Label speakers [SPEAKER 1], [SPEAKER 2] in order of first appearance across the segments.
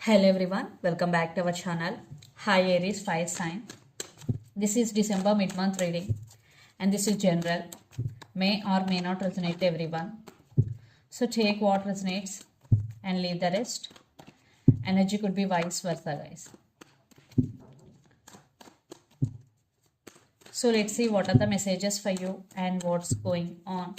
[SPEAKER 1] Hello everyone, welcome back to our channel. Hi Aries fire sign. This is December mid-month reading and this is general. May or may not resonate everyone. So take what resonates and leave the rest. Energy could be vice versa, guys. So let's see what are the messages for you and what's going on.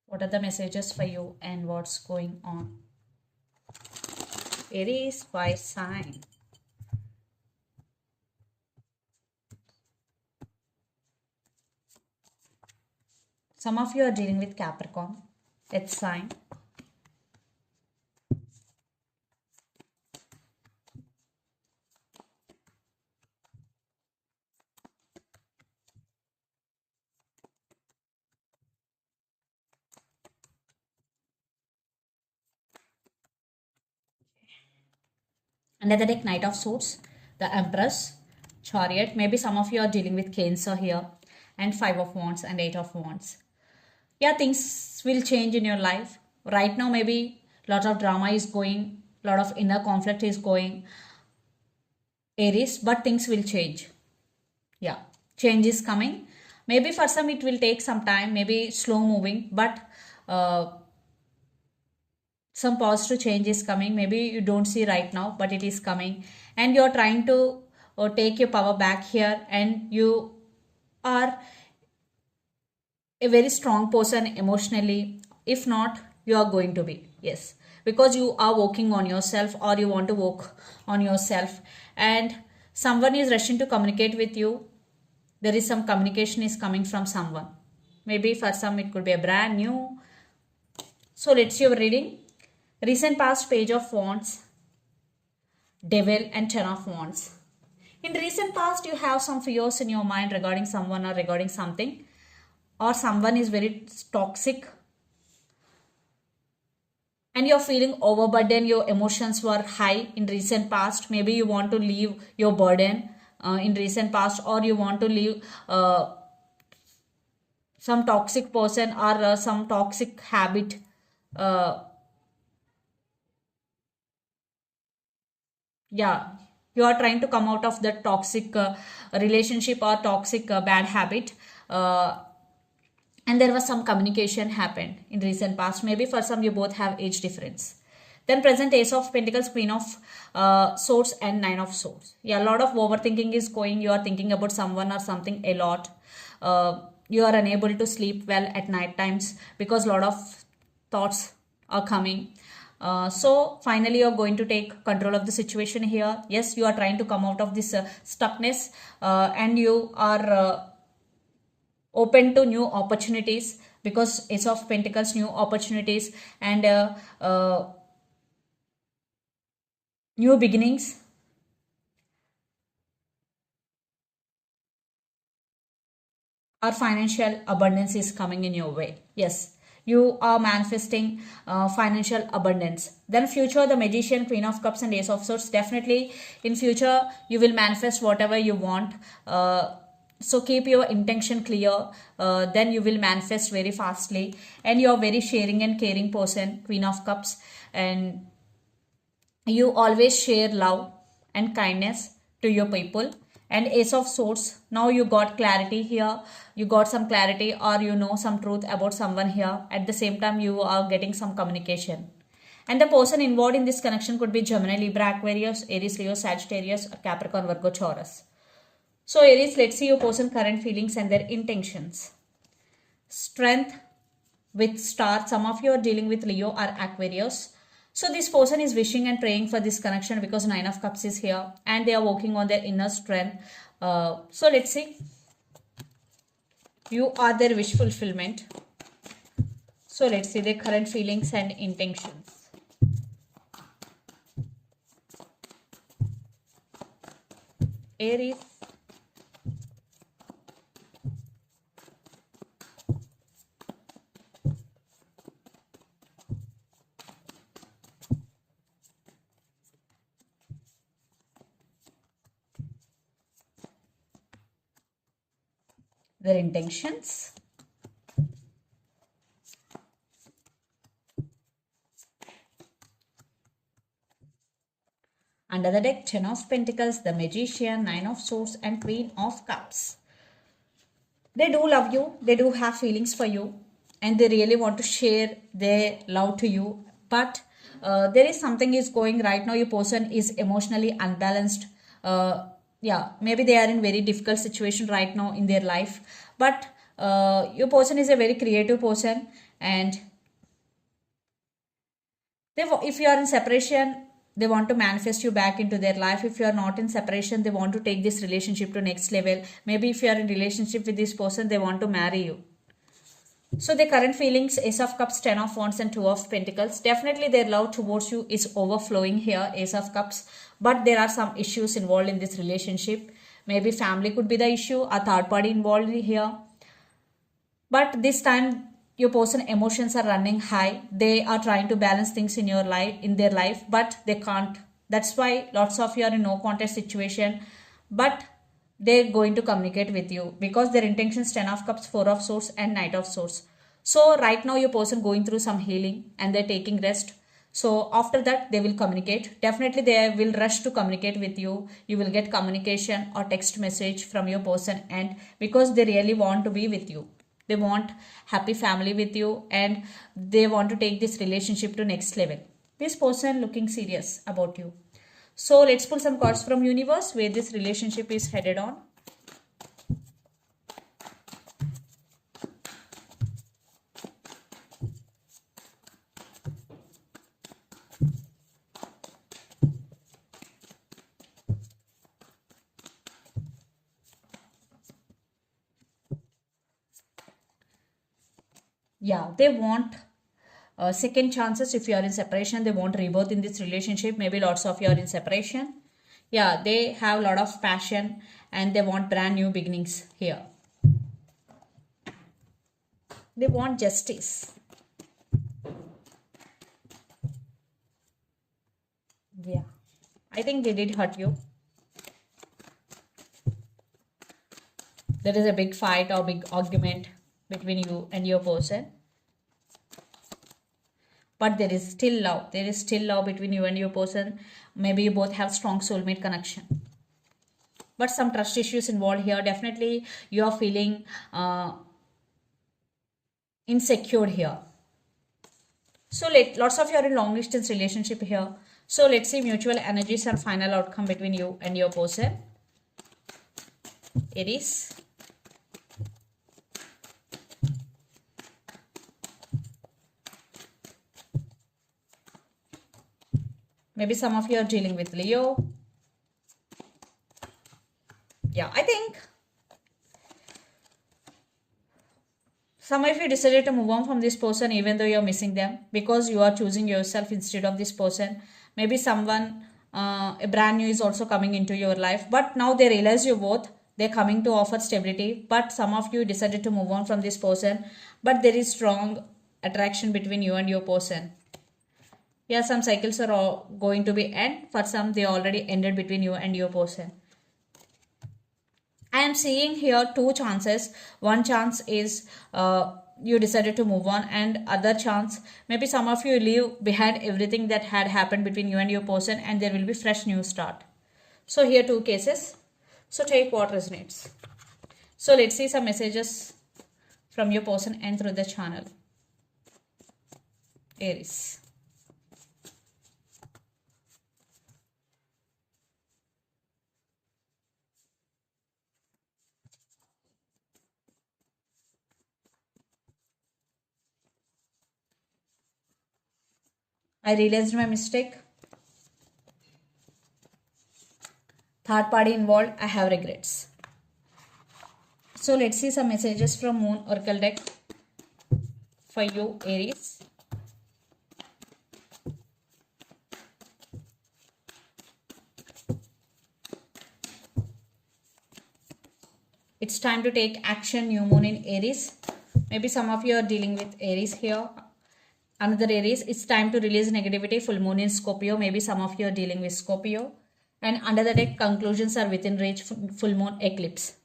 [SPEAKER 1] What are the messages for you and what's going on? Aries fire sign. Some of you are dealing with Capricorn. It's sign. Under the deck, Knight of Swords, the Empress, Chariot. Maybe some of you are dealing with Cancer here. And 5 of Wands and 8 of Wands. Yeah, things will change in your life. Right now, maybe a lot of drama is going, a lot of inner conflict is going, Aries, but things will change. Yeah, change is coming. Maybe for some it will take some time, maybe slow moving, but some positive change is coming. Maybe you don't see right now, but it is coming, and you're trying to take your power back here, and you are a very strong person emotionally. If not, you are going to be, yes, because you are working on yourself or you want to work on yourself, and someone is rushing to communicate with you. There is some communication is coming from someone. Maybe for some it could be a brand new. So let's see your reading. Recent past, Page of Wands, Devil and Ten of Wands. In recent past, you have some fears in your mind regarding someone or regarding something, or someone is very toxic and you're feeling overburdened. Your emotions were high in recent past. Maybe you want to leave your burden in recent past, or you want to leave some toxic person or some toxic habit. Yeah, you are trying to come out of that toxic relationship or toxic bad habit. And there was some communication happened in recent past. Maybe for some you both have age difference. Then present, Ace of Pentacles, Queen of Swords and Nine of Swords. Yeah, a lot of overthinking is going. You are thinking about someone or something a lot. You are unable to sleep well at night times because a lot of thoughts are coming. So finally you're going to take control of the situation here. Yes, you are trying to come out of this stuckness, and you are open to new opportunities, because Ace of Pentacles, new opportunities and new beginnings. Or financial abundance is coming in your way. Yes, you are manifesting financial abundance. Then future, the Magician, Queen of Cups and Ace of Swords. Definitely in future you will manifest whatever you want. So keep your intention clear, then you will manifest very fastly, and you are very sharing and caring person, Queen of Cups, and you always share love and kindness to your people. And Ace of Swords, now you got clarity here, you got some clarity, or you know some truth about someone here. At the same time you are getting some communication, and the person involved in this connection could be Gemini, Libra, Aquarius, Aries, Leo, Sagittarius, Capricorn, Virgo, Taurus. So Aries, let's see your person current feelings and their intentions. Strength with Star. Some of you are dealing with Leo or Aquarius. So this person is wishing and praying for this connection because Nine of Cups is here, and they are working on their inner strength. So let's see. You are their wish fulfillment. So let's see their current feelings and intentions. Aries. Their intentions. Under the deck, Ten of Pentacles, the Magician, Nine of Swords, and Queen of Cups. They do love you, they do have feelings for you, and they really want to share their love to you. But there is something is going right now. Your person is emotionally unbalanced. Yeah, maybe they are in very difficult situation right now in their life. But your person is a very creative person, and if you are in separation, they want to manifest you back into their life. If you are not in separation, they want to take this relationship to next level. Maybe if you are in relationship with this person, they want to marry you. So the current feelings, Ace of Cups, Ten of Wands, and Two of Pentacles. Definitely their love towards you is overflowing here, Ace of Cups. But there are some issues involved in this relationship. Maybe family could be the issue, a third party involved here. But this time your person emotions are running high. They are trying to balance things in your life, in their life, but they can't. That's why lots of you are in no contest situation. But they're going to communicate with you because their intentions, Ten of Cups, Four of Swords, and Knight of Swords. So right now your person going through some healing and they're taking rest. So after that they will communicate. Definitely they will rush to communicate with you. You will get communication or text message from your person, and because they really want to be with you. They want happy family with you, and they want to take this relationship to next level. This person looking serious about you. So let's pull some cards from universe where this relationship is headed on. Yeah, they want second chances. If you are in separation, they want rebirth in this relationship. Maybe lots of you are in separation. Yeah, they have a lot of passion and they want brand new beginnings here. They want justice. Yeah, I think they did hurt you. There is a big fight or big argument between you and your person. But there is still love. There is still love between you and your person. Maybe you both have strong soulmate connection. But some trust issues involved here. Definitely you are feeling insecure here. So lots of you are in long distance relationship here. So let's see mutual energies and final outcome between you and your person. Aries. Maybe some of you are dealing with Leo. Yeah, I think some of you decided to move on from this person even though you're missing them, because you are choosing yourself instead of this person. Maybe someone, a brand new is also coming into your life, but now they realize you both. They're coming to offer stability, but some of you decided to move on from this person, but there is strong attraction between you and your person. Yeah, some cycles are all going to be end. For some, they already ended between you and your person. I am seeing here two chances. One chance is you decided to move on, and other chance, maybe some of you leave behind everything that had happened between you and your person, and there will be fresh new start. So here two cases. So take what resonates. So let's see some messages from your person and through the channel. Aries. I realized my mistake. Third party involved, I have regrets. So let's see some messages from Moon Oracle deck for you, Aries. It's time to take action, new moon in Aries. Maybe some of you are dealing with Aries here. Another Aries, it's time to release negativity, full moon in Scorpio. Maybe some of you are dealing with Scorpio. And under the deck, conclusions are within reach, full moon eclipse.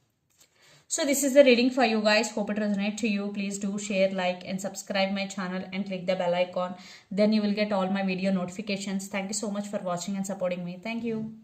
[SPEAKER 1] So this is the reading for you guys. Hope it resonates to you. Please do share, like and subscribe my channel and click the bell icon. Then you will get all my video notifications. Thank you so much for watching and supporting me. Thank you.